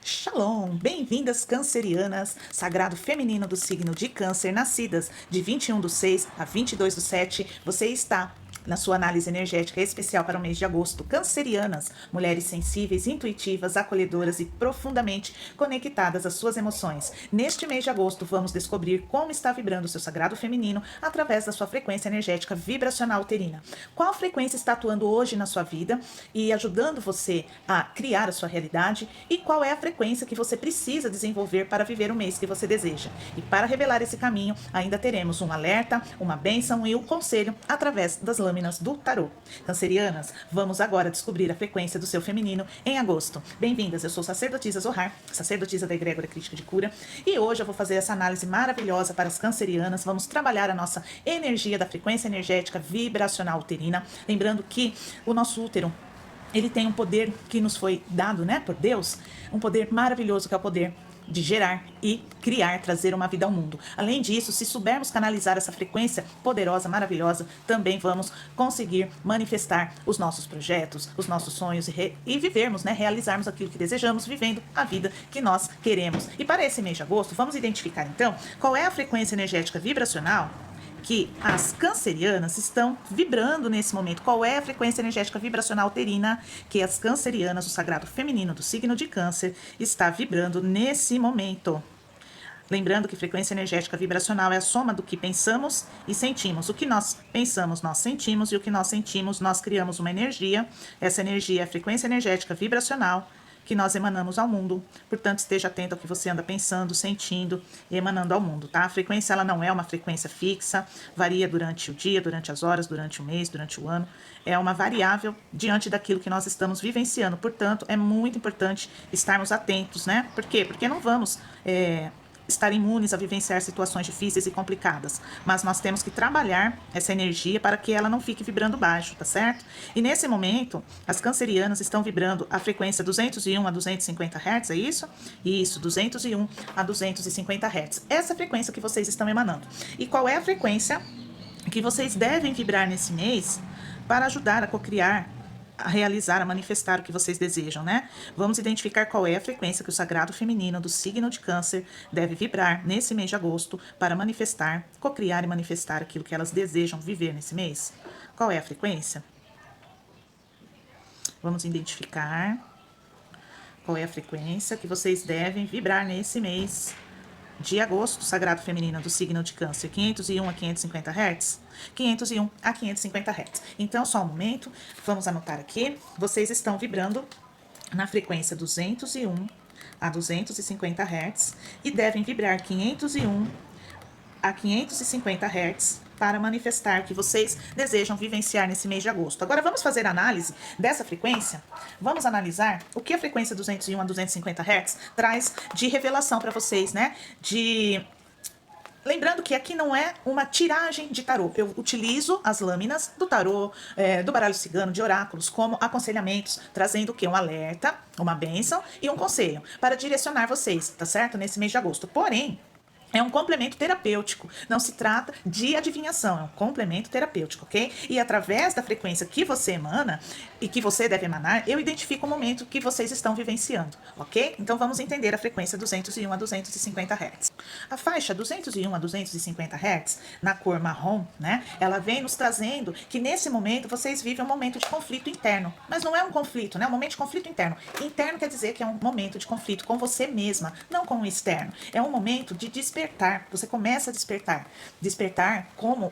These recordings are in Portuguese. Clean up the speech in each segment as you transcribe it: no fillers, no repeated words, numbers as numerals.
Shalom! Bem-vindas cancerianas, sagrado feminino do signo de Câncer, nascidas de 21/6 a 22/7. Você está na sua análise energética especial para o mês de agosto. Cancerianas, mulheres sensíveis, intuitivas, acolhedoras e profundamente conectadas às suas emoções. Neste mês de agosto, vamos descobrir como está vibrando o seu sagrado feminino através da sua frequência energética vibracional uterina. Qual frequência está atuando hoje na sua vida e ajudando você a criar a sua realidade, e qual é a frequência que você precisa desenvolver para viver o mês que você deseja. E para revelar esse caminho, ainda teremos um alerta, uma bênção e um conselho através das lâminas do tarô. Cancerianas, vamos agora descobrir a frequência do seu feminino em agosto. Bem-vindas, eu sou sacerdotisa Zohar, sacerdotisa da Egrégora Crística de Cura, e hoje eu vou fazer essa análise maravilhosa para as cancerianas. Vamos trabalhar a nossa energia da frequência energética vibracional uterina, lembrando que o nosso útero, ele tem um poder que nos foi dado, né, por Deus, um poder maravilhoso que é o poder de gerar e criar, trazer uma vida ao mundo. Além disso, se soubermos canalizar essa frequência poderosa, maravilhosa, também vamos conseguir manifestar os nossos projetos, os nossos sonhos e vivermos, né, realizarmos aquilo que desejamos, vivendo a vida que nós queremos. E para esse mês de agosto, vamos identificar então qual é a frequência energética vibracional que as cancerianas estão vibrando nesse momento. Qual é a frequência energética vibracional uterina que as cancerianas, o sagrado feminino do signo de Câncer, está vibrando nesse momento? Lembrando que frequência energética vibracional é a soma do que pensamos e sentimos. O que nós pensamos, nós sentimos, e o que nós sentimos, nós criamos uma energia. Essa energia é a frequência energética vibracional que nós emanamos ao mundo. Portanto, esteja atento ao que você anda pensando, sentindo e emanando ao mundo, tá? A frequência, ela não é uma frequência fixa, varia durante o dia, durante as horas, durante o mês, durante o ano. É uma variável diante daquilo que nós estamos vivenciando. Portanto, é muito importante estarmos atentos, né? Por quê? Porque não vamos estar imunes a vivenciar situações difíceis e complicadas, mas nós temos que trabalhar essa energia para que ela não fique vibrando baixo, tá certo? E nesse momento, as cancerianas estão vibrando a frequência 201 a 250 Hz, é isso? Isso, 201 a 250 Hz. Essa frequência que vocês estão emanando. E qual é a frequência que vocês devem vibrar nesse mês para ajudar a cocriar, a realizar, a manifestar o que vocês desejam, né? Vamos identificar qual é a frequência que o sagrado feminino do signo de Câncer deve vibrar nesse mês de agosto para manifestar, cocriar e manifestar aquilo que elas desejam viver nesse mês. Qual é a frequência? Vamos identificar qual é a frequência que vocês devem vibrar nesse mês de agosto, sagrado feminino do signo de Câncer, 501 a 550 Hz? 501 a 550 Hz. Então, só um momento, vamos anotar aqui. Vocês estão vibrando na frequência 201 a 250 Hz e devem vibrar 501 a 550 Hz para manifestar que vocês desejam vivenciar nesse mês de agosto. Agora vamos fazer a análise dessa frequência. Vamos analisar o que a frequência 201 a 250 Hz traz de revelação para vocês, né? Lembrando que aqui não é uma tiragem de tarô. Eu utilizo as lâminas do tarô, do baralho cigano, de oráculos, como aconselhamentos, trazendo o quê? Um alerta, uma bênção e um conselho para direcionar vocês, tá certo? Nesse mês de agosto. Porém, é um complemento terapêutico, não se trata de adivinhação, é um complemento terapêutico, ok? E através da frequência que você emana e que você deve emanar, eu identifico o momento que vocês estão vivenciando, ok? Então vamos entender a frequência 201 a 250 Hz. A faixa 201 a 250 Hz, na cor marrom, né? Ela vem nos trazendo que nesse momento vocês vivem um momento de conflito interno, mas não é um conflito, né? Um momento de conflito interno. Interno quer dizer que é um momento de conflito com você mesma, não com o externo. É um momento de despertar. Você começa a despertar como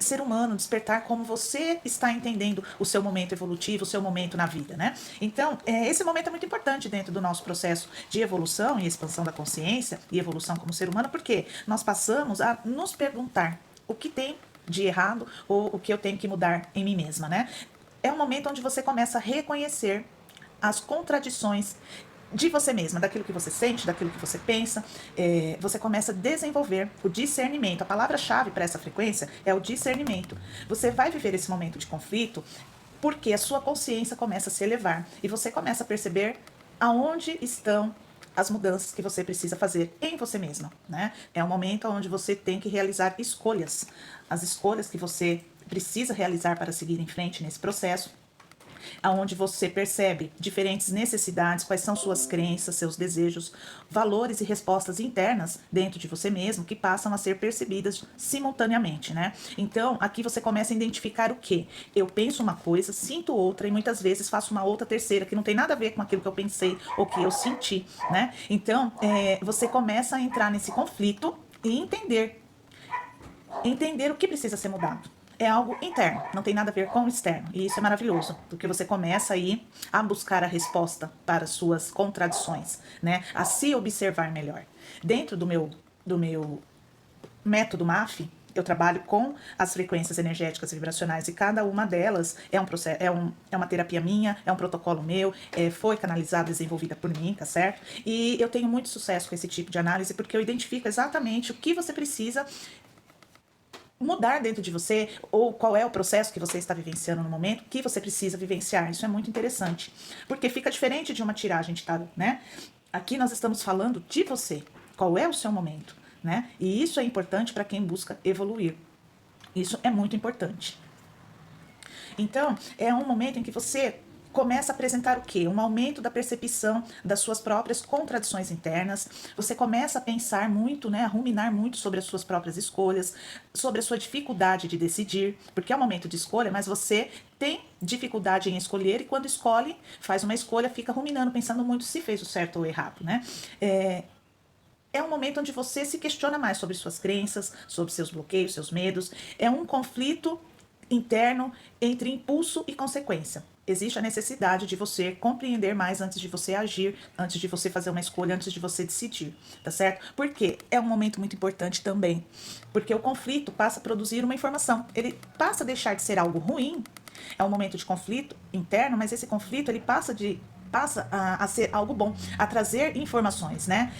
ser humano, despertar como você está entendendo o seu momento evolutivo, o seu momento na vida, né? Então, esse momento é muito importante dentro do nosso processo de evolução e expansão da consciência e evolução como ser humano, porque nós passamos a nos perguntar o que tem de errado ou o que eu tenho que mudar em mim mesma, né? É um momento onde você começa a reconhecer as contradições de você mesma, daquilo que você sente, daquilo que você pensa. Você começa a desenvolver o discernimento. A palavra-chave para essa frequência é o discernimento. Você vai viver esse momento de conflito porque a sua consciência começa a se elevar e você começa a perceber aonde estão as mudanças que você precisa fazer em você mesma, né? É um momento onde você tem que realizar escolhas. As escolhas que você precisa realizar para seguir em frente nesse processo Aonde você percebe diferentes necessidades, quais são suas crenças, seus desejos, valores e respostas internas dentro de você mesmo que passam a ser percebidas simultaneamente, né? Então, aqui você começa a identificar o quê? Eu penso uma coisa, sinto outra e muitas vezes faço uma outra terceira que não tem nada a ver com aquilo que eu pensei ou que eu senti, né? Então, você começa a entrar nesse conflito e entender o que precisa ser mudado. É algo interno, não tem nada a ver com o externo. E isso é maravilhoso, porque você começa aí a buscar a resposta para suas contradições, né? A se observar melhor. Dentro do meu método MAF, eu trabalho com as frequências energéticas e vibracionais e cada uma delas é um processo, é uma terapia minha, é um protocolo meu, foi canalizada, desenvolvida por mim, tá certo? E eu tenho muito sucesso com esse tipo de análise porque eu identifico exatamente o que você precisa mudar dentro de você, ou qual é o processo que você está vivenciando no momento, que você precisa vivenciar. Isso é muito interessante, porque fica diferente de uma tiragem de tarô, né? Aqui nós estamos falando de você, qual é o seu momento, né? E isso é importante para quem busca evoluir. Isso é muito importante. Então, é um momento em que você começa a apresentar o quê? Um aumento da percepção das suas próprias contradições internas. Você começa a pensar muito, né, a ruminar muito sobre as suas próprias escolhas, sobre a sua dificuldade de decidir, porque é um momento de escolha, mas você tem dificuldade em escolher e quando escolhe, faz uma escolha, fica ruminando, pensando muito se fez o certo ou o errado, né? É um momento onde você se questiona mais sobre suas crenças, sobre seus bloqueios, seus medos. É um conflito interno entre impulso e consequência. Existe a necessidade de você compreender mais antes de você agir, antes de você fazer uma escolha, antes de você decidir, tá certo? Porque é um momento muito importante também, porque o conflito passa a produzir uma informação, ele passa a deixar de ser algo ruim, é um momento de conflito interno, mas esse conflito ele passa a ser algo bom, a trazer informações, né?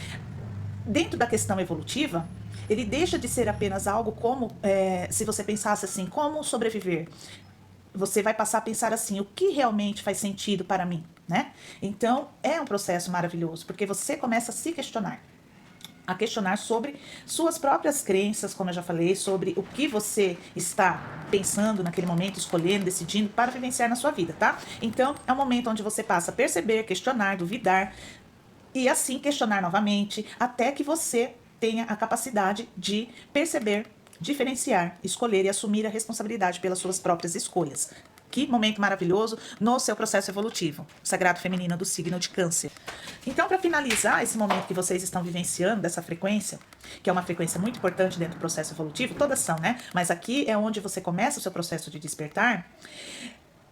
Dentro da questão evolutiva, ele deixa de ser apenas algo como, se você pensasse assim, como sobreviver? Você vai passar a pensar assim, o que realmente faz sentido para mim, né? Então, é um processo maravilhoso, porque você começa a se questionar. A questionar sobre suas próprias crenças, como eu já falei, sobre o que você está pensando naquele momento, escolhendo, decidindo para vivenciar na sua vida, tá? Então, é um momento onde você passa a perceber, questionar, duvidar e assim questionar novamente, até que você tenha a capacidade de perceber, diferenciar, escolher e assumir a responsabilidade pelas suas próprias escolhas. Que momento maravilhoso no seu processo evolutivo, Sagrado Feminino do signo de Câncer. Então, para finalizar esse momento que vocês estão vivenciando dessa frequência, que é uma frequência muito importante dentro do processo evolutivo, todas são, né? Mas aqui é onde você começa o seu processo de despertar.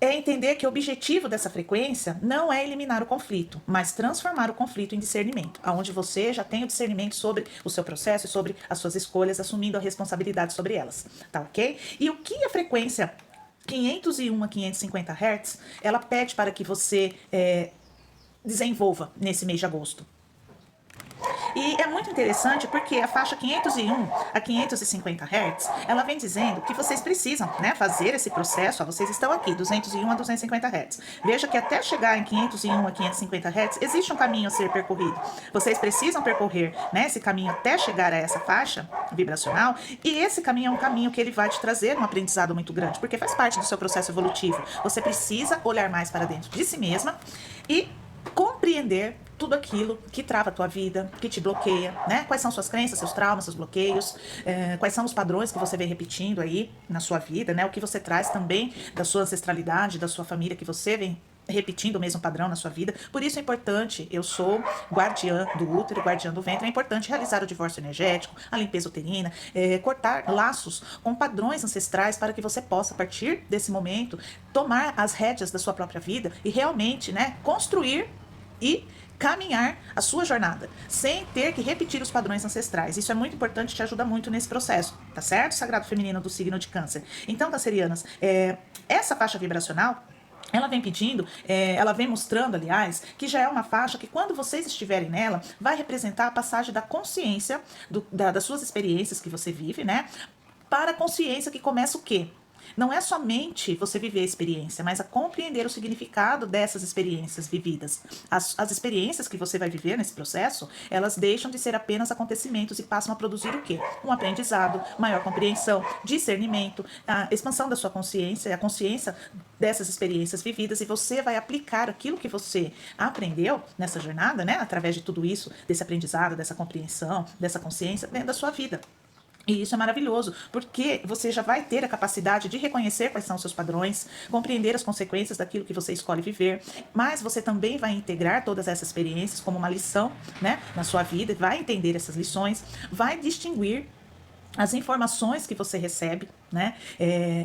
É entender que o objetivo dessa frequência não é eliminar o conflito, mas transformar o conflito em discernimento, onde você já tem o discernimento sobre o seu processo, sobre as suas escolhas, assumindo a responsabilidade sobre elas, tá ok? E o que a frequência 501 a 550 Hz, ela pede para que você desenvolva nesse mês de agosto? E é muito interessante porque a faixa 501 a 550 Hz, ela vem dizendo que vocês precisam, né, fazer esse processo, ó, vocês estão aqui, 201 a 250 Hz. Veja que até chegar em 501 a 550 Hz, existe um caminho a ser percorrido. Vocês precisam percorrer, né, esse caminho até chegar a essa faixa vibracional, e esse caminho é um caminho que ele vai te trazer um aprendizado muito grande, porque faz parte do seu processo evolutivo. Você precisa olhar mais para dentro de si mesma e compreender tudo aquilo que trava a tua vida, que te bloqueia, né? Quais são suas crenças, seus traumas, seus bloqueios, quais são os padrões que você vem repetindo aí na sua vida, né? O que você traz também da sua ancestralidade, da sua família, que você vem repetindo o mesmo padrão na sua vida. Por isso é importante, eu sou guardiã do útero, guardiã do ventre, é importante realizar o divórcio energético, a limpeza uterina, cortar laços com padrões ancestrais para que você possa, a partir desse momento, tomar as rédeas da sua própria vida e realmente, né, construir e caminhar a sua jornada, sem ter que repetir os padrões ancestrais. Isso é muito importante, te ajuda muito nesse processo, tá certo? Sagrado Feminino do signo de Câncer. Então, cancerianas, essa faixa vibracional, ela vem pedindo, ela vem mostrando, aliás, que já é uma faixa que quando vocês estiverem nela, vai representar a passagem da consciência, das suas experiências que você vive, né? Para a consciência que começa o quê? não é somente você viver a experiência, mas a compreender o significado dessas experiências vividas. As experiências que você vai viver nesse processo, elas deixam de ser apenas acontecimentos e passam a produzir o quê? Um aprendizado, maior compreensão, discernimento, a expansão da sua consciência, a consciência dessas experiências vividas, e você vai aplicar aquilo que você aprendeu nessa jornada, né? Através de tudo isso, desse aprendizado, dessa compreensão, dessa consciência dentro da sua vida. E isso é maravilhoso, porque você já vai ter a capacidade de reconhecer quais são os seus padrões, compreender as consequências daquilo que você escolhe viver, mas você também vai integrar todas essas experiências como uma lição, né, na sua vida, vai entender essas lições, vai distinguir as informações que você recebe, né?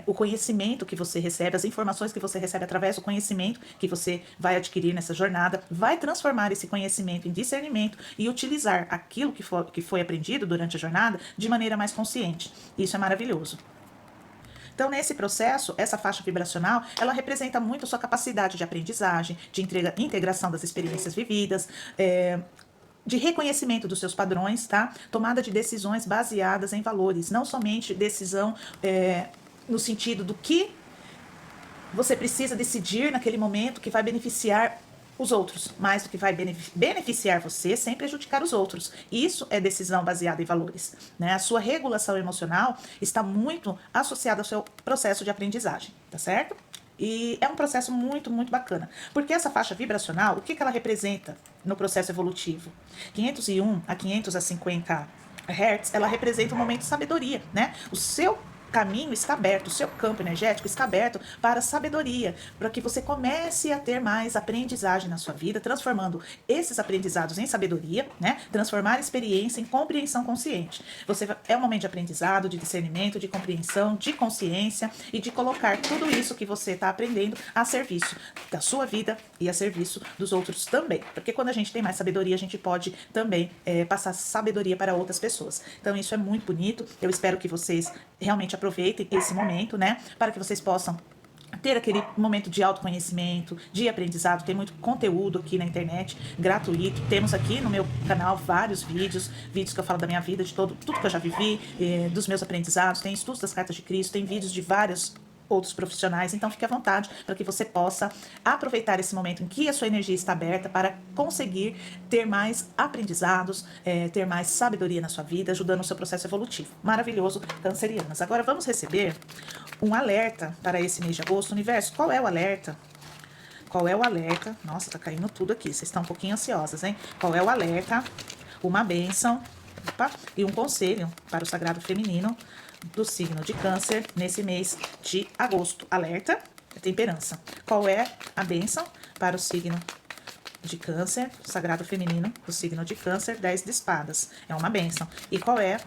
O conhecimento que você recebe, as informações que você recebe através do conhecimento que você vai adquirir nessa jornada, vai transformar esse conhecimento em discernimento e utilizar aquilo que foi aprendido durante a jornada de maneira mais consciente. Isso é maravilhoso. Então, nesse processo, essa faixa vibracional, ela representa muito a sua capacidade de aprendizagem, de integração das experiências vividas, de reconhecimento dos seus padrões, tá? Tomada de decisões baseadas em valores, não somente decisão no sentido do que você precisa decidir naquele momento que vai beneficiar os outros, mais do que vai beneficiar você sem prejudicar os outros. Isso é decisão baseada em valores, né? A sua regulação emocional está muito associada ao seu processo de aprendizagem, tá certo? E é um processo muito, muito bacana. Porque essa faixa vibracional, o que ela representa no processo evolutivo? 501 a 550 Hz, ela representa um momento de sabedoria, né? O seu caminho está aberto, o seu campo energético está aberto para a sabedoria, para que você comece a ter mais aprendizagem na sua vida, transformando esses aprendizados em sabedoria, né? Transformar a experiência em compreensão consciente. É um momento de aprendizado, de discernimento, de compreensão, de consciência e de colocar tudo isso que você está aprendendo a serviço da sua vida e a serviço dos outros também. Porque quando a gente tem mais sabedoria, a gente pode também passar sabedoria para outras pessoas. Então isso é muito bonito. Eu espero que vocês realmente aproveitem esse momento, né? Para que vocês possam ter aquele momento de autoconhecimento, de aprendizado. Tem muito conteúdo aqui na internet, gratuito. Temos aqui no meu canal vários vídeos que eu falo da minha vida, de tudo que eu já vivi, dos meus aprendizados. Tem estudos das cartas de Cristo, tem vídeos de vários outros profissionais, então fique à vontade para que você possa aproveitar esse momento em que a sua energia está aberta para conseguir ter mais aprendizados, ter mais sabedoria na sua vida, ajudando o seu processo evolutivo. Maravilhoso, cancerianas. Agora vamos receber um alerta para esse mês de agosto. Universo, qual é o alerta? Qual é o alerta? Nossa, tá caindo tudo aqui, vocês estão um pouquinho ansiosas, hein? Qual é o alerta? Uma bênção, e um conselho para o sagrado feminino do signo de Câncer nesse mês de agosto. Alerta, temperança. Qual é a bênção para o signo de Câncer, sagrado feminino do signo de Câncer? 10 de espadas. É uma bênção. E qual é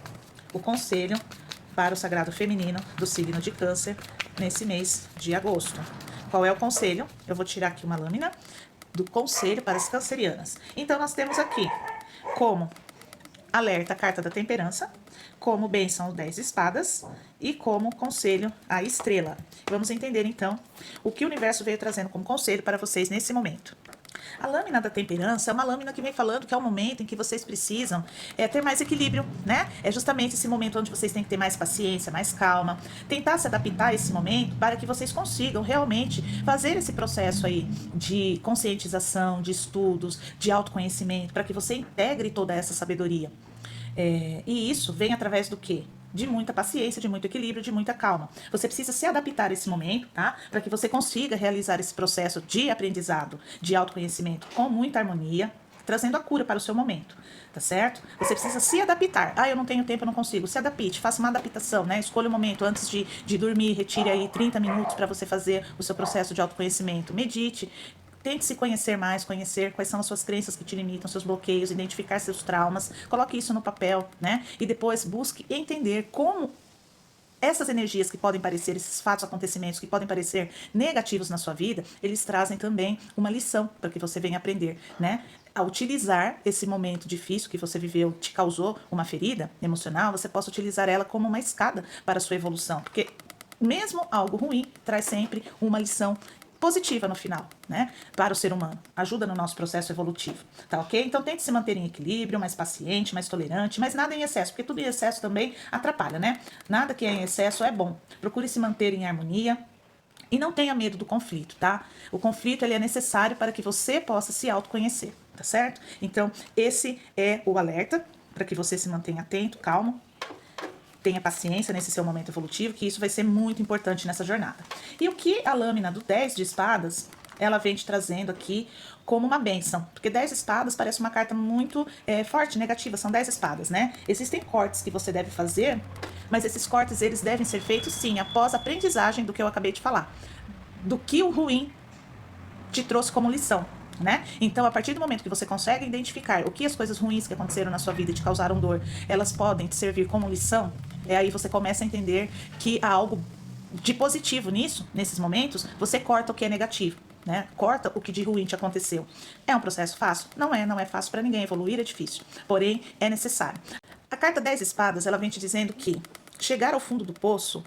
o conselho para o sagrado feminino do signo de Câncer nesse mês de agosto? Qual é o conselho? Eu vou tirar aqui uma lâmina do conselho para as cancerianas. Então, nós temos aqui como alerta a carta da temperança, como bênção 10 espadas e como conselho a estrela. Vamos entender então o que o universo veio trazendo como conselho para vocês nesse momento. A lâmina da temperança é uma lâmina que vem falando que é o momento em que vocês precisam ter mais equilíbrio, né? É justamente esse momento onde vocês têm que ter mais paciência, mais calma, tentar se adaptar a esse momento para que vocês consigam realmente fazer esse processo aí de conscientização, de estudos, de autoconhecimento, para que você integre toda essa sabedoria. E isso vem através do quê? De muita paciência, de muito equilíbrio, de muita calma. Você precisa se adaptar a esse momento, tá? Para que você consiga realizar esse processo de aprendizado, de autoconhecimento com muita harmonia, trazendo a cura para o seu momento, tá certo? Você precisa se adaptar. Eu não tenho tempo, eu não consigo. Se adapte, faça uma adaptação, né? Escolha o momento antes de dormir, retire aí 30 minutos para você fazer o seu processo de autoconhecimento. Medite. Tente se conhecer mais, conhecer quais são as suas crenças que te limitam, seus bloqueios, identificar seus traumas, coloque isso no papel, né? E depois busque entender como essas energias que podem parecer, esses fatos, acontecimentos que podem parecer negativos na sua vida, eles trazem também uma lição para que você venha aprender, né? A utilizar esse momento difícil que você viveu, te causou uma ferida emocional, você possa utilizar ela como uma escada para a sua evolução, porque mesmo algo ruim traz sempre uma lição positiva no final, né? Para o ser humano. Ajuda no nosso processo evolutivo, tá ok? Então tente se manter em equilíbrio, mais paciente, mais tolerante, mas nada em excesso, porque tudo em excesso também atrapalha, né? Nada que é em excesso é bom. Procure se manter em harmonia. E não tenha medo do conflito, tá? O conflito ele é necessário para que você possa se autoconhecer, tá certo? Então, esse é o alerta para que você se mantenha atento, calmo, tenha paciência nesse seu momento evolutivo, que isso vai ser muito importante nessa jornada. E o que a lâmina do 10 de espadas, ela vem te trazendo aqui como uma bênção, porque 10 espadas parece uma carta muito forte, negativa, são 10 espadas, né? Existem cortes que você deve fazer, mas esses cortes eles devem ser feitos sim, após a aprendizagem do que eu acabei de falar, do que o ruim te trouxe como lição, né? Então, a partir do momento que você consegue identificar o que as coisas ruins que aconteceram na sua vida e te causaram dor, elas podem te servir como lição, aí você começa a entender que há algo de positivo nisso, nesses momentos, você corta o que é negativo, né? Corta o que de ruim te aconteceu. É um processo fácil? Não é fácil para ninguém, evoluir é difícil, porém é necessário. A carta 10 espadas, ela vem te dizendo que chegar ao fundo do poço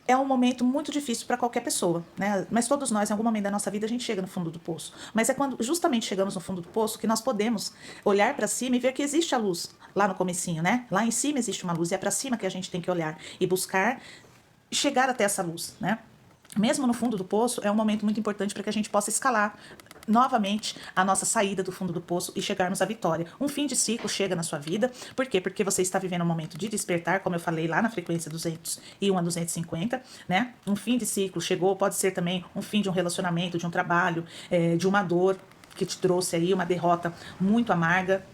é um momento muito difícil para qualquer pessoa, né? Mas todos nós, em algum momento da nossa vida, a gente chega no fundo do poço. Mas é quando justamente chegamos no fundo do poço que nós podemos olhar para cima e ver que existe a luz lá no comecinho, né? Lá em cima existe uma luz e é para cima que a gente tem que olhar e buscar chegar até essa luz, né? Mesmo no fundo do poço, é um momento muito importante para que a gente possa escalar novamente a nossa saída do fundo do poço e chegarmos à vitória. Um fim de ciclo chega na sua vida. Por quê? Porque você está vivendo um momento de despertar, como eu falei lá na frequência 201 a 250, né? Um fim de ciclo chegou, pode ser também um fim de um relacionamento, de um trabalho, de uma dor que te trouxe aí uma derrota muito amarga.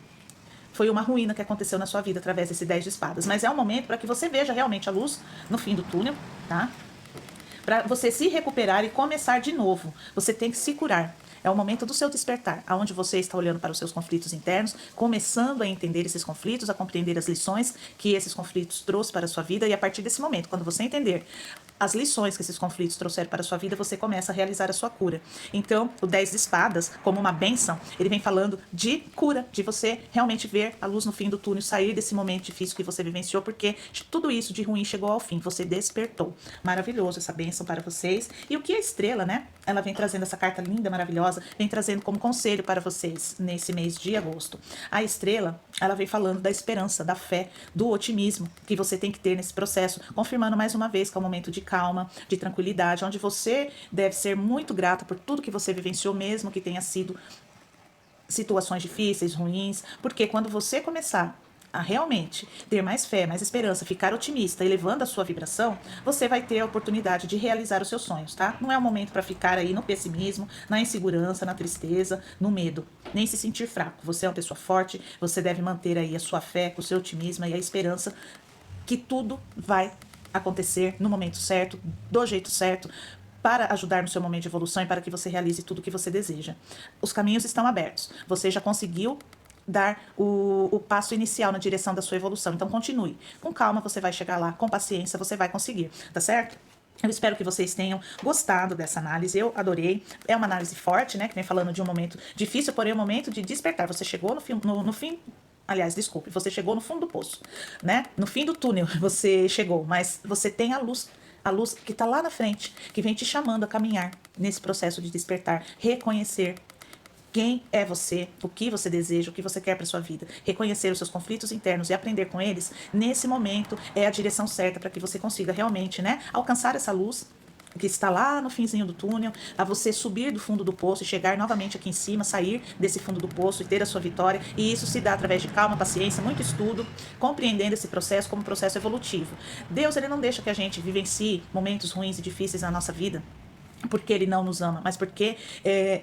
Foi uma ruína que aconteceu na sua vida através desse 10 de espadas. Mas é um momento para que você veja realmente a luz no fim do túnel, tá? Para você se recuperar e começar de novo. Você tem que se curar. É o momento do seu despertar, aonde você está olhando para os seus conflitos internos, começando a entender esses conflitos, a compreender as lições que esses conflitos trouxeram para a sua vida, e a partir desse momento, quando você entender as lições que esses conflitos trouxeram para a sua vida, você começa a realizar a sua cura. Então, o 10 de espadas, como uma bênção, ele vem falando de cura, de você realmente ver a luz no fim do túnel, sair desse momento difícil que você vivenciou, porque tudo isso de ruim chegou ao fim, você despertou. Maravilhoso essa bênção para vocês. E o que a estrela, né? Ela vem trazendo essa carta linda, maravilhosa, vem trazendo como conselho para vocês nesse mês de agosto. A estrela, ela vem falando da esperança, da fé, do otimismo que você tem que ter nesse processo, confirmando mais uma vez que é um momento de calma, de tranquilidade, onde você deve ser muito grata por tudo que você vivenciou, mesmo que tenha sido situações difíceis, ruins, porque quando você começar a realmente ter mais fé, mais esperança, ficar otimista, elevando a sua vibração, você vai ter a oportunidade de realizar os seus sonhos, tá? Não é o momento para ficar aí no pessimismo, na insegurança, na tristeza, no medo, nem se sentir fraco. Você é uma pessoa forte, você deve manter aí a sua fé, o seu otimismo e a esperança que tudo vai acontecer no momento certo, do jeito certo, para ajudar no seu momento de evolução e para que você realize tudo o que você deseja. Os caminhos estão abertos. Você já conseguiu dar o passo inicial na direção da sua evolução. Então, continue. Com calma, você vai chegar lá. Com paciência, você vai conseguir. Tá certo? Eu espero que vocês tenham gostado dessa análise. Eu adorei. É uma análise forte, né? Que vem falando de um momento difícil, porém um momento de despertar. Você chegou no fim. Aliás, desculpe, você chegou no fundo do poço, né? No fim do túnel você chegou, mas você tem a luz que está lá na frente, que vem te chamando a caminhar nesse processo de despertar, reconhecer quem é você, o que você deseja, o que você quer para sua vida, reconhecer os seus conflitos internos e aprender com eles. Nesse momento é a direção certa para que você consiga realmente, né, alcançar essa luz que está lá no finzinho do túnel, a você subir do fundo do poço e chegar novamente aqui em cima, sair desse fundo do poço e ter a sua vitória. E isso se dá através de calma, paciência, muito estudo, compreendendo esse processo como um processo evolutivo. Deus, ele não deixa que a gente vivencie momentos ruins e difíceis na nossa vida porque ele não nos ama, mas porque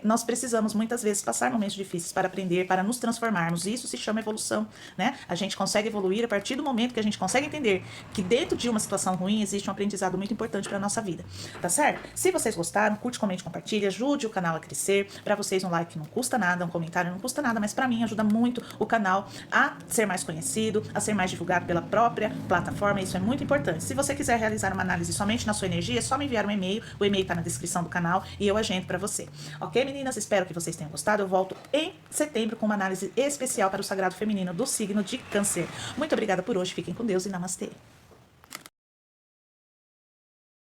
nós precisamos muitas vezes passar momentos difíceis para aprender, para nos transformarmos. Isso se chama evolução, né? A gente consegue evoluir a partir do momento que a gente consegue entender que dentro de uma situação ruim existe um aprendizado muito importante para a nossa vida, tá certo? Se vocês gostaram, curte, comente, compartilhe, ajude o canal a crescer. Para vocês um like não custa nada, um comentário não custa nada, mas para mim ajuda muito o canal a ser mais conhecido, a ser mais divulgado pela própria plataforma. Isso é muito importante. Se você quiser realizar uma análise somente na sua energia, é só me enviar um e-mail. O e-mail está na descrição do canal e eu agendo para você. Ok, meninas? Espero que vocês tenham gostado. Eu volto em setembro com uma análise especial para o sagrado feminino do signo de Câncer. Muito obrigada por hoje. Fiquem com Deus e namastê.